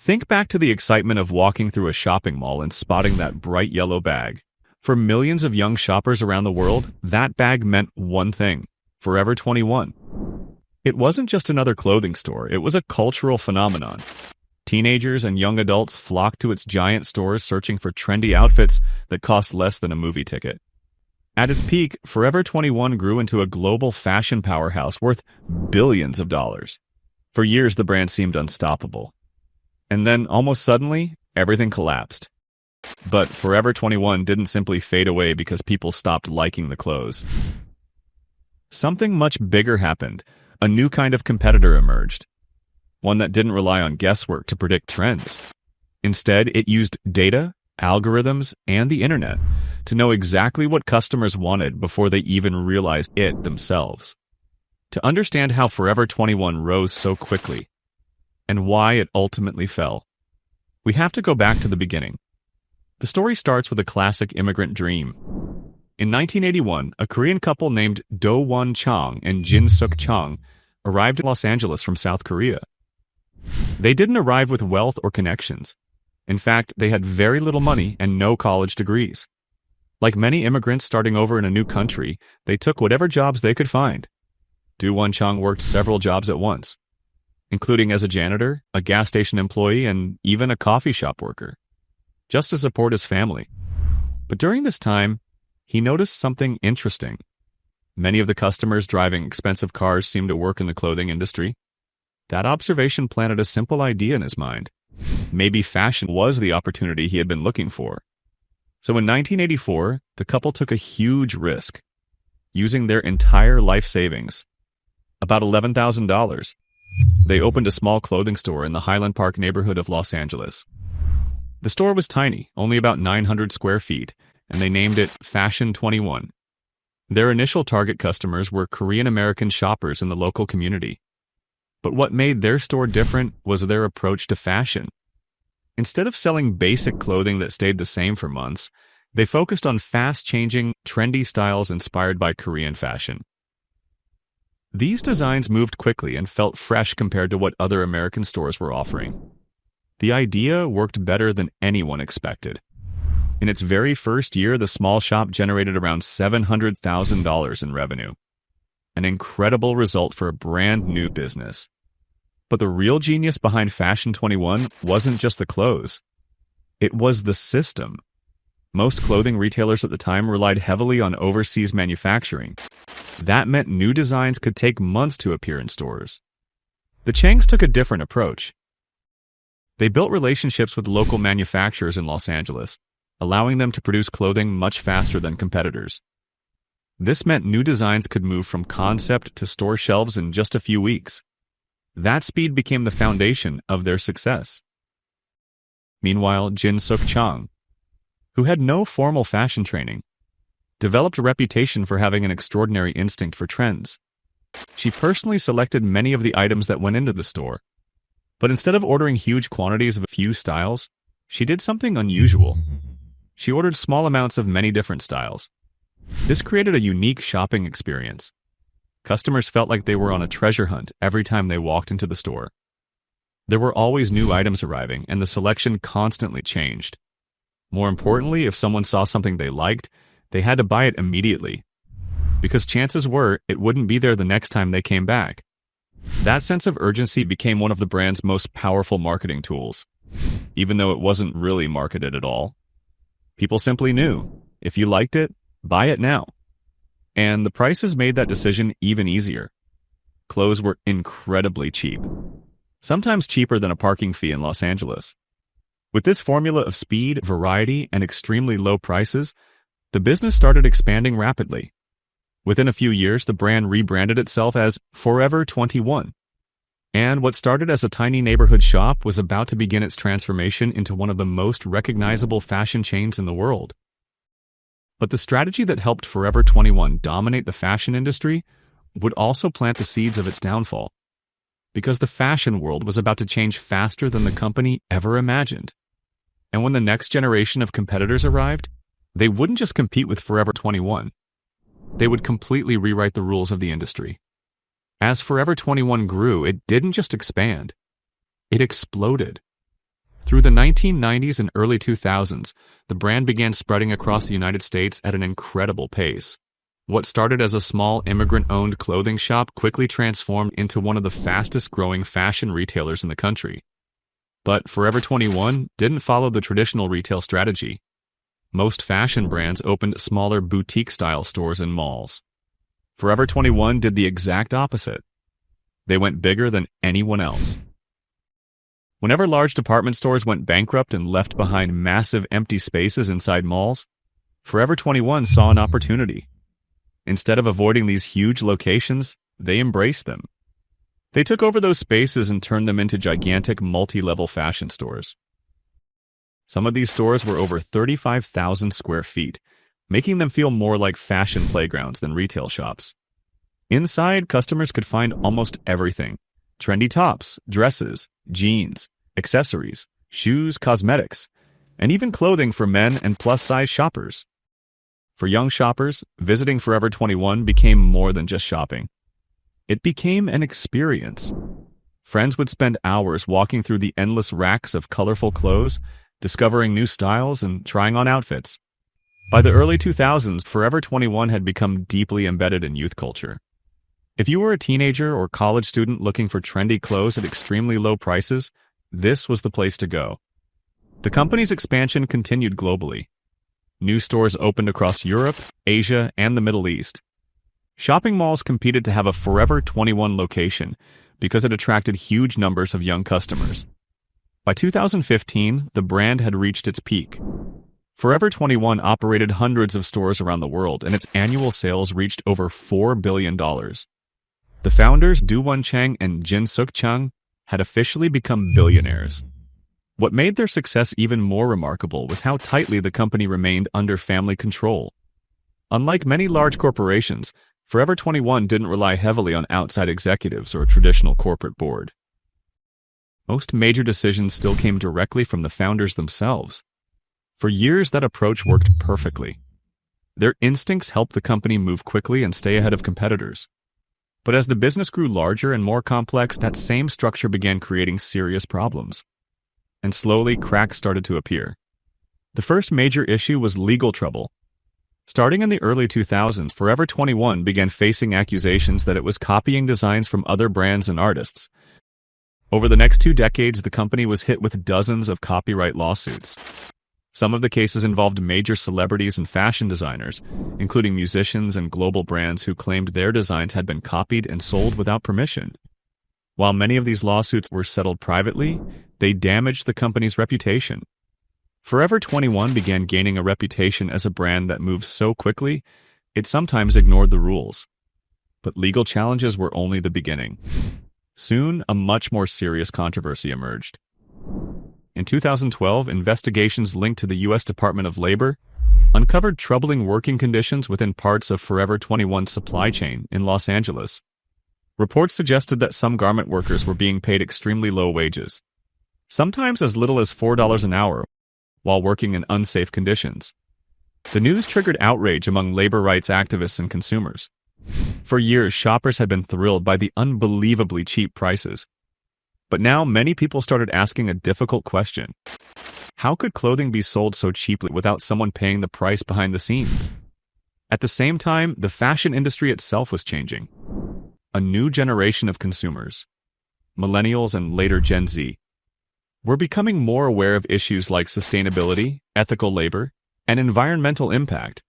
Think back to the excitement of walking through a shopping mall and spotting that bright yellow bag. For millions of young shoppers around the world, that bag meant one thing: Forever 21. It wasn't just another clothing store, it was a cultural phenomenon. Teenagers and young adults flocked to its giant stores searching for trendy outfits that cost less than a movie ticket. At its peak, Forever 21 grew into a global fashion powerhouse worth billions of dollars. For years, the brand seemed unstoppable. And then, almost suddenly, everything collapsed. But Forever 21 didn't simply fade away because people stopped liking the clothes. Something much bigger happened. A new kind of competitor emerged. One that didn't rely on guesswork to predict trends. Instead, it used data, algorithms, and the internet to know exactly what customers wanted before they even realized it themselves. To understand how Forever 21 rose so quickly, and why it ultimately fell, we have to go back to the beginning. The story starts with a classic immigrant dream. In 1981, a Korean couple named Do-won Chang and Sook Chang arrived in Los Angeles from South Korea. They didn't arrive with wealth or connections. In fact, they had very little money and no college degrees. Like many immigrants starting over in a new country, they took whatever jobs they could find. Do-won Chang worked several jobs at once, including as a janitor, a gas station employee, and even a coffee shop worker, just to support his family. But during this time, he noticed something interesting. Many of the customers driving expensive cars seemed to work in the clothing industry. That observation planted a simple idea in his mind. Maybe fashion was the opportunity he had been looking for. So in 1984, the couple took a huge risk, using their entire life savings, about $11,000. They opened a small clothing store in the Highland Park neighborhood of Los Angeles. The store was tiny, only about 900 square feet, and they named it Fashion 21. Their initial target customers were Korean American shoppers in the local community. But what made their store different was their approach to fashion. Instead of selling basic clothing that stayed the same for months, they focused on fast-changing, trendy styles inspired by Korean fashion. These designs moved quickly and felt fresh compared to what other American stores were offering. The idea worked better than anyone expected. In its very first year, the small shop generated around $700,000 in revenue. An incredible result for a brand new business. But the real genius behind Fashion 21 wasn't just the clothes. It was the system. Most clothing retailers at the time relied heavily on overseas manufacturing. That meant new designs could take months to appear in stores. The Changs took a different approach. They built relationships with local manufacturers in Los Angeles, allowing them to produce clothing much faster than competitors. This meant new designs could move from concept to store shelves in just a few weeks. That speed became the foundation of their success. Meanwhile, Sook Chang, who had no formal fashion training, developed a reputation for having an extraordinary instinct for trends. She personally selected many of the items that went into the store. But instead of ordering huge quantities of a few styles, she did something unusual. She ordered small amounts of many different styles. This created a unique shopping experience. Customers felt like they were on a treasure hunt every time they walked into the store. There were always new items arriving, and the selection constantly changed. More importantly, if someone saw something they liked, they had to buy it immediately, because chances were it wouldn't be there the next time they came back. That sense of urgency became one of the brand's most powerful marketing tools, even though it wasn't really marketed at all. People simply knew, if you liked it, buy it now. And the prices made that decision even easier. Clothes were incredibly cheap, sometimes cheaper than a parking fee in Los Angeles. With this formula of speed, variety, and extremely low prices, the business started expanding rapidly. Within a few years, the brand rebranded itself as Forever 21. And what started as a tiny neighborhood shop was about to begin its transformation into one of the most recognizable fashion chains in the world. But the strategy that helped Forever 21 dominate the fashion industry would also plant the seeds of its downfall, because the fashion world was about to change faster than the company ever imagined. And when the next generation of competitors arrived, they wouldn't just compete with Forever 21. They would completely rewrite the rules of the industry. As Forever 21 grew, it didn't just expand. It exploded. Through the 1990s and early 2000s, the brand began spreading across the United States at an incredible pace. What started as a small immigrant-owned clothing shop quickly transformed into one of the fastest-growing fashion retailers in the country. But Forever 21 didn't follow the traditional retail strategy. Most fashion brands opened smaller boutique-style stores in malls. Forever 21 did the exact opposite. They went bigger than anyone else. Whenever large department stores went bankrupt and left behind massive empty spaces inside malls, Forever 21 saw an opportunity. Instead of avoiding these huge locations, they embraced them. They took over those spaces and turned them into gigantic multi-level fashion stores. Some of these stores were over 35,000 square feet, making them feel more like fashion playgrounds than retail shops. Inside, customers could find almost everything: trendy tops, dresses, jeans, accessories, shoes, cosmetics, and even clothing for men and plus-size shoppers. For young shoppers, visiting Forever 21 became more than just shopping. It became an experience. Friends would spend hours walking through the endless racks of colorful clothes, discovering new styles and trying on outfits. By the early 2000s, Forever 21 had become deeply embedded in youth culture. If you were a teenager or college student looking for trendy clothes at extremely low prices, this was the place to go. The company's expansion continued globally. New stores opened across Europe, Asia, and the Middle East. Shopping malls competed to have a Forever 21 location because it attracted huge numbers of young customers. By 2015, the brand had reached its peak. Forever 21 operated hundreds of stores around the world, and its annual sales reached over $4 billion. The founders, Chang and Sook Chang, had officially become billionaires. What made their success even more remarkable was how tightly the company remained under family control. Unlike many large corporations, Forever 21 didn't rely heavily on outside executives or a traditional corporate board. Most major decisions still came directly from the founders themselves. For years, that approach worked perfectly. Their instincts helped the company move quickly and stay ahead of competitors. But as the business grew larger and more complex, that same structure began creating serious problems. And slowly, cracks started to appear. The first major issue was legal trouble. Starting in the early 2000s, Forever 21 began facing accusations that it was copying designs from other brands and artists. Over the next 2 decades, the company was hit with dozens of copyright lawsuits. Some of the cases involved major celebrities and fashion designers, including musicians and global brands who claimed their designs had been copied and sold without permission. While many of these lawsuits were settled privately, they damaged the company's reputation. Forever 21 began gaining a reputation as a brand that moved so quickly, it sometimes ignored the rules. But legal challenges were only the beginning. Soon, a much more serious controversy emerged. In 2012, investigations linked to the U.S. Department of Labor uncovered troubling working conditions within parts of Forever 21's supply chain in Los Angeles. Reports suggested that some garment workers were being paid extremely low wages, sometimes as little as $4 an hour, while working in unsafe conditions. The news triggered outrage among labor rights activists and consumers. For years, shoppers had been thrilled by the unbelievably cheap prices. But now many people started asking a difficult question. How could clothing be sold so cheaply without someone paying the price behind the scenes? At the same time, the fashion industry itself was changing. A new generation of consumers, millennials and later Gen Z, were becoming more aware of issues like sustainability, ethical labor, and environmental impact.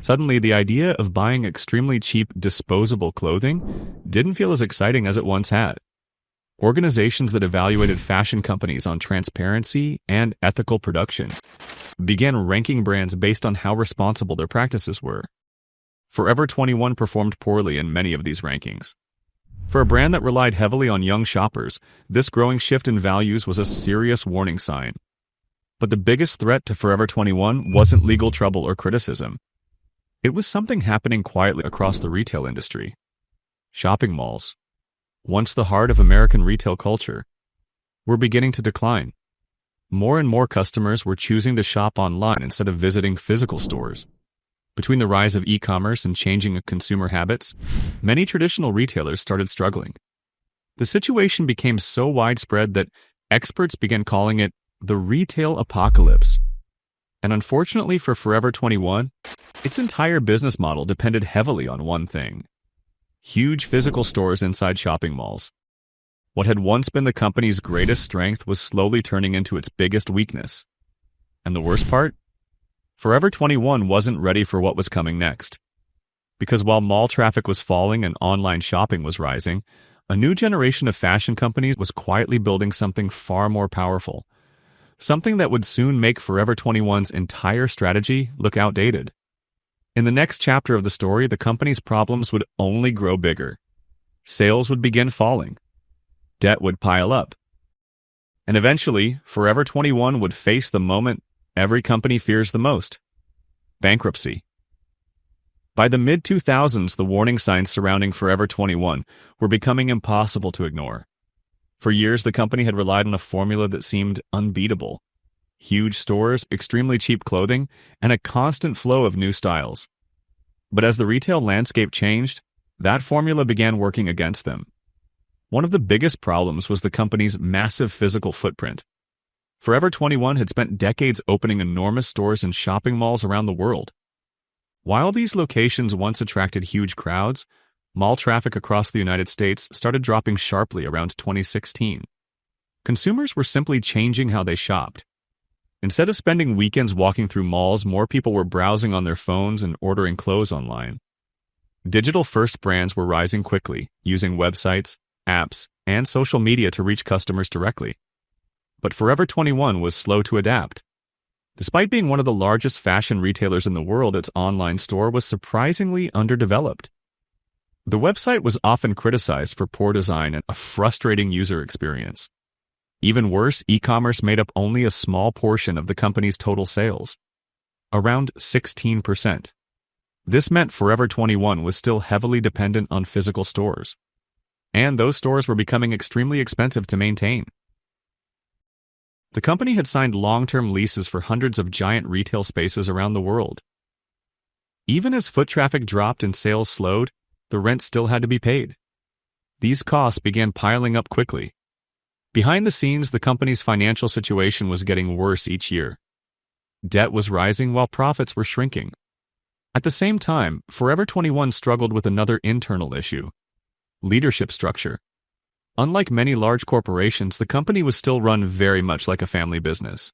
Suddenly, the idea of buying extremely cheap, disposable clothing didn't feel as exciting as it once had. Organizations that evaluated fashion companies on transparency and ethical production began ranking brands based on how responsible their practices were. Forever 21 performed poorly in many of these rankings. For a brand that relied heavily on young shoppers, this growing shift in values was a serious warning sign. But the biggest threat to Forever 21 wasn't legal trouble or criticism. It was something happening quietly across the retail industry. Shopping malls, once the heart of American retail culture, were beginning to decline. More and more customers were choosing to shop online instead of visiting physical stores. Between the rise of e-commerce and changing consumer habits, many traditional retailers started struggling. The situation became so widespread that Experts began calling it the retail apocalypse. And unfortunately for Forever 21, its entire business model depended heavily on one thing: huge physical stores inside shopping malls. What had once been the company's greatest strength was slowly turning into its biggest weakness. And the worst part? Forever 21 wasn't ready for what was coming next. Because while mall traffic was falling and online shopping was rising, a new generation of fashion companies was quietly building something far more powerful. Something that would soon make Forever 21's entire strategy look outdated. In the next chapter of the story, the company's problems would only grow bigger. Sales would begin falling. Debt would pile up. And eventually, Forever 21 would face the moment every company fears the most: bankruptcy. By the mid-2000s, the warning signs surrounding Forever 21 were becoming impossible to ignore. For years, the company had relied on a formula that seemed unbeatable: huge stores, extremely cheap clothing, and a constant flow of new styles. But as the retail landscape changed, that formula began working against them. One of the biggest problems was the company's massive physical footprint. Forever 21 had spent decades opening enormous stores in shopping malls around the world. While these locations once attracted huge crowds, mall traffic across the United States started dropping sharply around 2016. Consumers were simply changing how they shopped. Instead of spending weekends walking through malls, more people were browsing on their phones and ordering clothes online. Digital-first brands were rising quickly, using websites, apps, and social media to reach customers directly. But Forever 21 was slow to adapt. Despite being one of the largest fashion retailers in the world, its online store was surprisingly underdeveloped. The website was often criticized for poor design and a frustrating user experience. Even worse, e-commerce made up only a small portion of the company's total sales, around 16%. This meant Forever 21 was still heavily dependent on physical stores, and those stores were becoming extremely expensive to maintain. The company had signed long-term leases for hundreds of giant retail spaces around the world. Even as foot traffic dropped and sales slowed, the rent still had to be paid. These costs began piling up quickly. Behind the scenes, the company's financial situation was getting worse each year. Debt was rising while profits were shrinking. At the same time, Forever 21 struggled with another internal issue: leadership structure. Unlike many large corporations, the company was still run very much like a family business.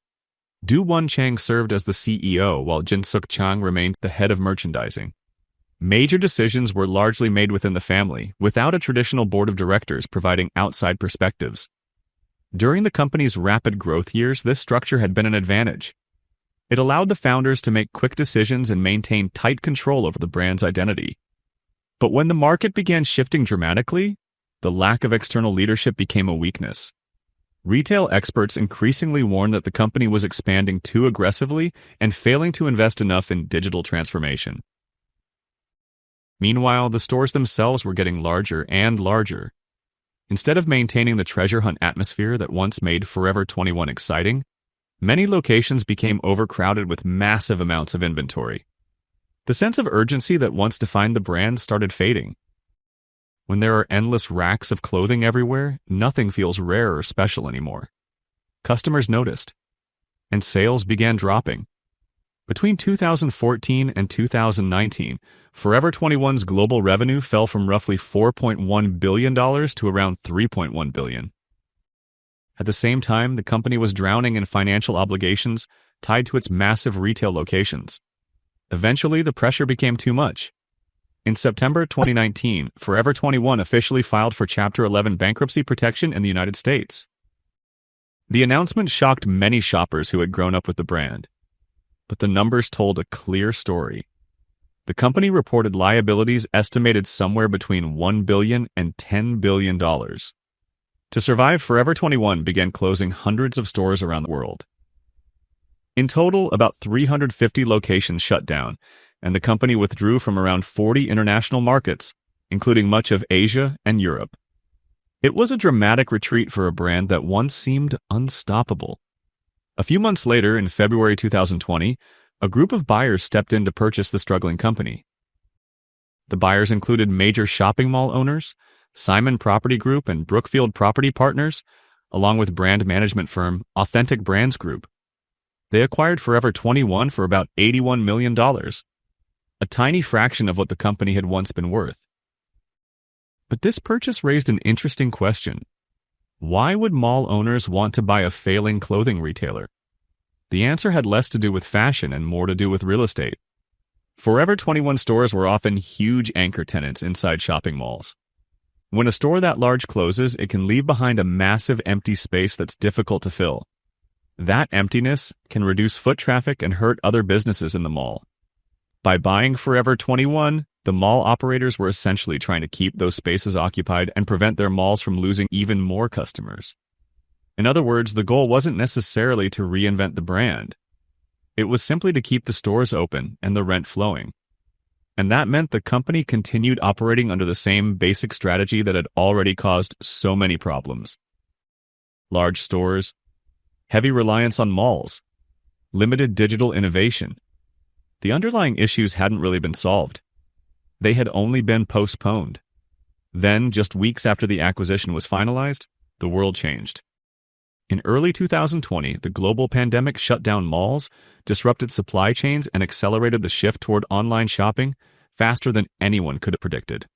Chang served as the CEO, while Sook Chang remained the head of merchandising. Major decisions were largely made within the family, without a traditional board of directors providing outside perspectives. During the company's rapid growth years, this structure had been an advantage. It allowed the founders to make quick decisions and maintain tight control over the brand's identity. But when the market began shifting dramatically, the lack of external leadership became a weakness. Retail experts increasingly warned that the company was expanding too aggressively and failing to invest enough in digital transformation. Meanwhile, the stores themselves were getting larger and larger. Instead of maintaining the treasure hunt atmosphere that once made Forever 21 exciting, many locations became overcrowded with massive amounts of inventory. The sense of urgency that once defined the brand started fading. When there are endless racks of clothing everywhere, nothing feels rare or special anymore. Customers noticed, and sales began dropping. Between 2014 and 2019, Forever 21's global revenue fell from roughly $4.1 billion to around $3.1 billion. At the same time, the company was drowning in financial obligations tied to its massive retail locations. Eventually, the pressure became too much. In September 2019, Forever 21 officially filed for Chapter 11 bankruptcy protection in the United States. The announcement shocked many shoppers who had grown up with the brand. But the numbers told a clear story. The company reported liabilities estimated somewhere between $1 billion and $10 billion. To survive, Forever 21 began closing hundreds of stores around the world. In total, about 350 locations shut down, and the company withdrew from around 40 international markets, including much of Asia and Europe. It was a dramatic retreat for a brand that once seemed unstoppable. A few months later, in February 2020, a group of buyers stepped in to purchase the struggling company. The buyers included major shopping mall owners, Simon Property Group and Brookfield Property Partners, along with brand management firm Authentic Brands Group. They acquired Forever 21 for about $81 million, a tiny fraction of what the company had once been worth. But this purchase raised an interesting question. Why would mall owners want to buy a failing clothing retailer? The answer had less to do with fashion and more to do with real estate. Forever 21 stores were often huge anchor tenants inside shopping malls. When a store that large closes, it can leave behind a massive empty space that's difficult to fill. That emptiness can reduce foot traffic and hurt other businesses in the mall. By buying Forever 21, the mall operators were essentially trying to keep those spaces occupied and prevent their malls from losing even more customers. In other words, the goal wasn't necessarily to reinvent the brand. It was simply to keep the stores open and the rent flowing. And that meant the company continued operating under the same basic strategy that had already caused so many problems. Large stores, heavy reliance on malls, limited digital innovation. The underlying issues hadn't really been solved. They had only been postponed. Then, just weeks after the acquisition was finalized, the world changed. In early 2020, the global pandemic shut down malls, disrupted supply chains, and accelerated the shift toward online shopping faster than anyone could have predicted.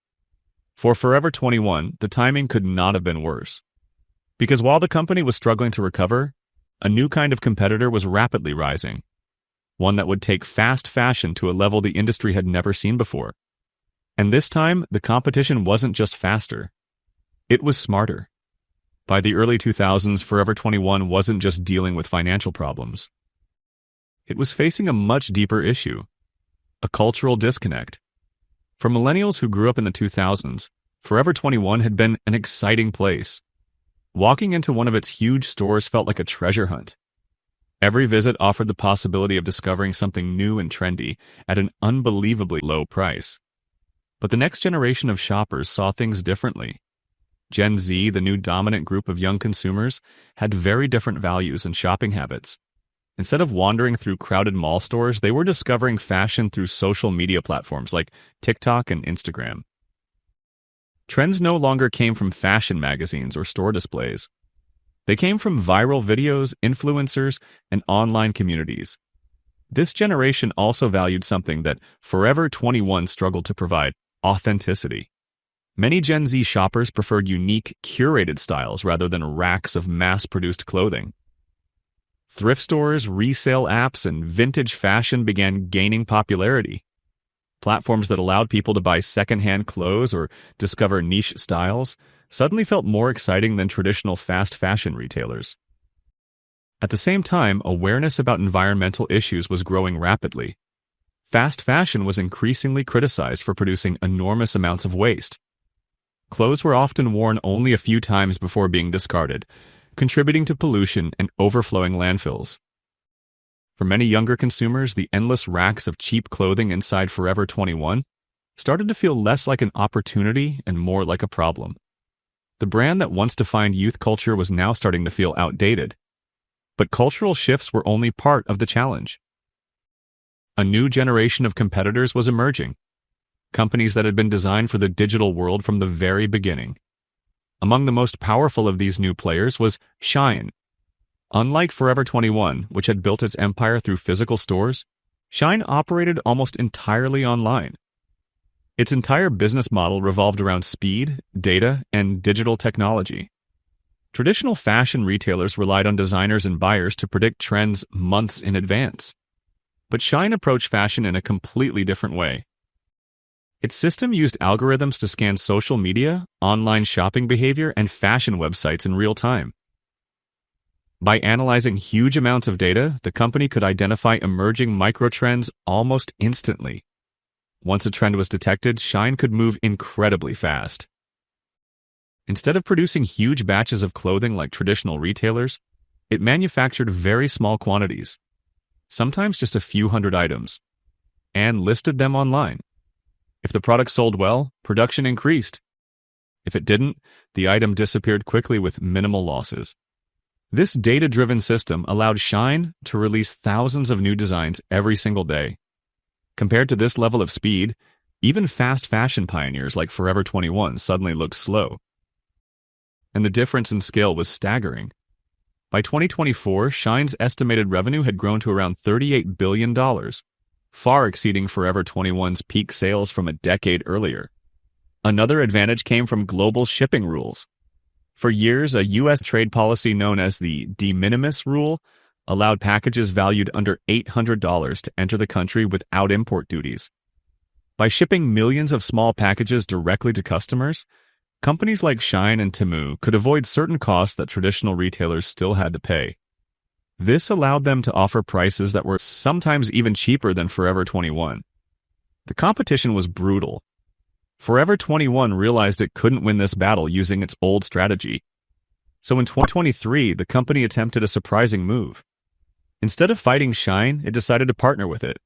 For Forever 21, the timing could not have been worse. Because while the company was struggling to recover, a new kind of competitor was rapidly rising, one that would take fast fashion to a level the industry had never seen before. And this time, the competition wasn't just faster. It was smarter. By the early 2000s, Forever 21 wasn't just dealing with financial problems. It was facing a much deeper issue, a cultural disconnect. For millennials who grew up in the 2000s, Forever 21 had been an exciting place. Walking into one of its huge stores felt like a treasure hunt. Every visit offered the possibility of discovering something new and trendy at an unbelievably low price. But the next generation of shoppers saw things differently. Gen Z, the new dominant group of young consumers, had very different values and shopping habits. Instead of wandering through crowded mall stores, they were discovering fashion through social media platforms like TikTok and Instagram. Trends no longer came from fashion magazines or store displays. They came from viral videos, influencers, and online communities. This generation also valued something that Forever 21 struggled to provide: authenticity. Many Gen Z shoppers preferred unique, curated styles rather than racks of mass-produced clothing. Thrift stores, resale apps, and vintage fashion began gaining popularity. Platforms that allowed people to buy secondhand clothes or discover niche styles suddenly felt more exciting than traditional fast fashion retailers. At the same time, awareness about environmental issues was growing rapidly. Fast fashion was increasingly criticized for producing enormous amounts of waste. Clothes were often worn only a few times before being discarded, contributing to pollution and overflowing landfills. For many younger consumers, the endless racks of cheap clothing inside Forever 21 started to feel less like an opportunity and more like a problem. The brand that once defined youth culture was now starting to feel outdated. But cultural shifts were only part of the challenge. A new generation of competitors was emerging, companies that had been designed for the digital world from the very beginning. Among the most powerful of these new players was Shein. Unlike Forever 21, which had built its empire through physical stores, Shein operated almost entirely online. Its entire business model revolved around speed, data, and digital technology. Traditional fashion retailers relied on designers and buyers to predict trends months in advance. But Shein approached fashion in a completely different way. Its system used algorithms to scan social media, online shopping behavior, and fashion websites in real time. By analyzing huge amounts of data, the company could identify emerging microtrends almost instantly. Once a trend was detected, Shein could move incredibly fast. Instead of producing huge batches of clothing like traditional retailers, it manufactured very small quantities, sometimes just a few hundred items, and listed them online. If the product sold well, production increased. If it didn't, the item disappeared quickly with minimal losses. This data-driven system allowed Shein to release thousands of new designs every single day. Compared to this level of speed, even fast fashion pioneers like Forever 21 suddenly looked slow. and the difference in scale was staggering. By 2024, Shein's estimated revenue had grown to around $38 billion, far exceeding Forever 21's peak sales from a decade earlier. Another advantage came from global shipping rules. For years, a U.S. trade policy known as the de minimis rule allowed packages valued under $800 to enter the country without import duties. By shipping millions of small packages directly to customers, companies like Shein and Temu could avoid certain costs that traditional retailers still had to pay. This allowed them to offer prices that were sometimes even cheaper than Forever 21. The competition was brutal. Forever 21 realized it couldn't win this battle using its old strategy. So in 2023, the company attempted a surprising move. Instead of fighting Shein, it decided to partner with it.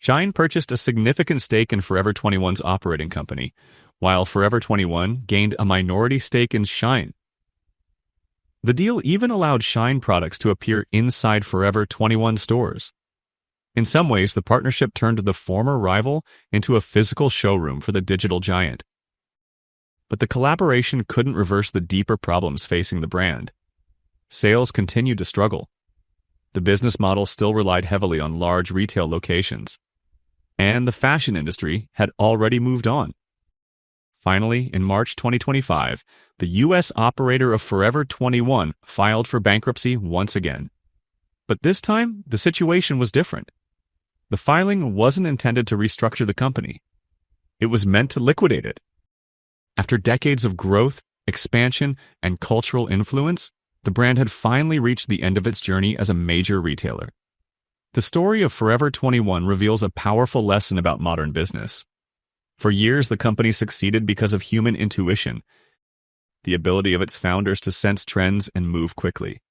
Shein purchased a significant stake in Forever 21's operating company, while Forever 21 gained a minority stake in Shein. The deal even allowed Shein products to appear inside Forever 21 stores. In some ways, the partnership turned the former rival into a physical showroom for the digital giant. But the collaboration couldn't reverse the deeper problems facing the brand. Sales continued to struggle. The business model still relied heavily on large retail locations. And the fashion industry had already moved on. Finally, in March 2025, the U.S. operator of Forever 21 filed for bankruptcy once again. But this time, the situation was different. The filing wasn't intended to restructure the company. It was meant to liquidate it. After decades of growth, expansion, and cultural influence, the brand had finally reached the end of its journey as a major retailer. The story of Forever 21 reveals a powerful lesson about modern business. For years, the company succeeded because of human intuition, the ability of its founders to sense trends and move quickly.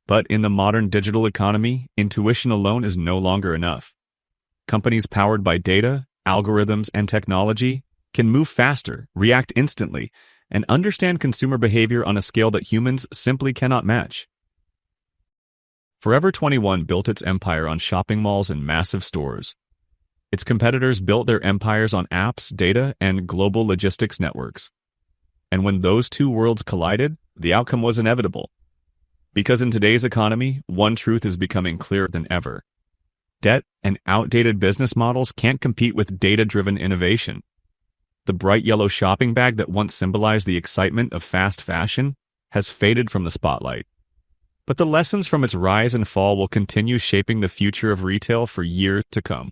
But in the modern digital economy, intuition alone is no longer enough. Companies powered by data, algorithms, and technology can move faster, react instantly, and understand consumer behavior on a scale that humans simply cannot match. Forever 21 built its empire on shopping malls and massive stores. Its competitors built their empires on apps, data, and global logistics networks. And when those two worlds collided, the outcome was inevitable. Because in today's economy, one truth is becoming clearer than ever. Debt and outdated business models can't compete with data-driven innovation. The bright yellow shopping bag that once symbolized the excitement of fast fashion has faded from the spotlight. But the lessons from its rise and fall will continue shaping the future of retail for years to come.